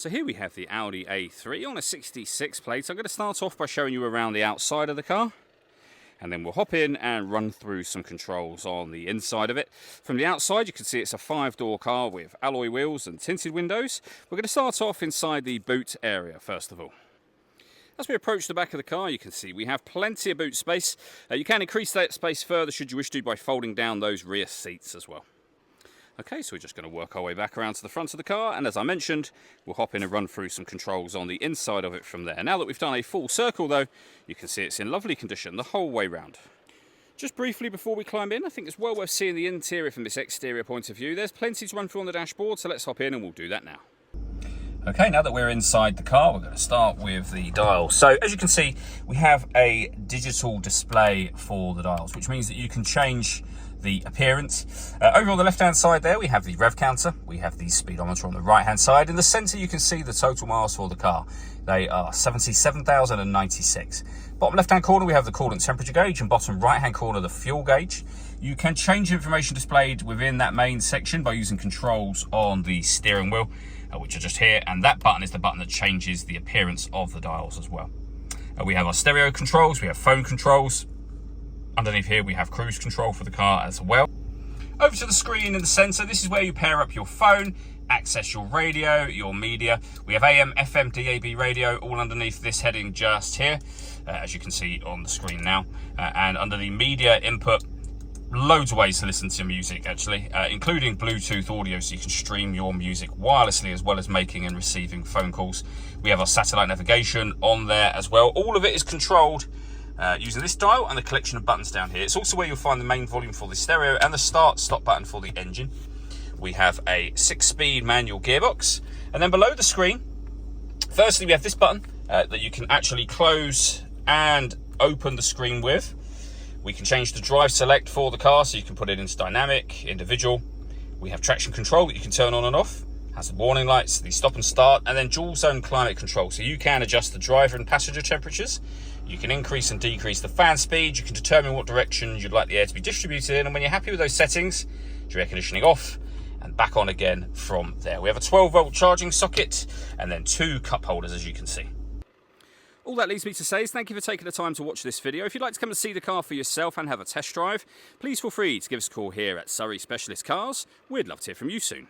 So here we have the Audi A3 on a 66 plate. I'm going to start off by showing you around the outside of the car, and then we'll hop in and run through some controls on the inside of it. From the outside you can see it's a 5-door car with alloy wheels and tinted windows. We're going to start off inside the boot area first of all. As we approach the back of the car, you can see we have plenty of boot space. You can increase that space further should you wish to by folding down those rear seats as well. Okay, so we're just going to work our way back around to the front of the car, and as I mentioned, we'll hop in and run through some controls on the inside of it from there. Now that we've done a full circle though, you can see it's in lovely condition the whole way round. Just briefly before we climb in, I think it's well worth seeing the interior from this exterior point of view. There's plenty to run through on the dashboard, so let's hop in and we'll do that now. Okay, now that we're inside the car, we're going to start with the dials. So as you can see, we have a digital display for the dials, which means that you can change the appearance. Over on the left hand side there we have the rev counter, we have the speedometer on the right hand side. In the centre you can see the total miles for the car. They are 77,096. Bottom left hand corner we have the coolant temperature gauge, and bottom right hand corner the fuel gauge. You can change information displayed within that main section by using controls on the steering wheel, which are just here, and that button is the button that changes the appearance of the dials as well. We have our stereo controls, we have phone controls. Underneath here we have cruise control for the car as well. Over to the screen in the centre, this is where you pair up your phone, access your radio, your media. We have AM, FM, DAB radio all underneath this heading just here, as you can see on the screen now. And under the media input, loads of ways to listen to music actually, including Bluetooth audio, so you can stream your music wirelessly as well as making and receiving phone calls. We have our satellite navigation on there as well. All of it is controlled using this dial and the collection of buttons down here. It's also where you'll find the main volume for the stereo and the start-stop button for the engine. We have a 6-speed manual gearbox, and then below the screen, firstly we have this button that you can actually close and open the screen with. We can change the drive select for the car, so you can put it into dynamic, individual. We have traction control that you can turn on and off. Has the warning lights, the stop and start, and then dual zone climate control, so you can adjust the driver and passenger temperatures. You can increase and decrease the fan speed. You can determine what direction you'd like the air to be distributed in, and when you're happy with those settings, your air conditioning off and back on again from there. We have a 12-volt charging socket and then 2 cup holders, as you can see. All that leaves me to say is thank you for taking the time to watch this video. If you'd like to come and see the car for yourself and have a test drive, please feel free to give us a call here at Surrey Specialist Cars. We'd love to hear from you soon.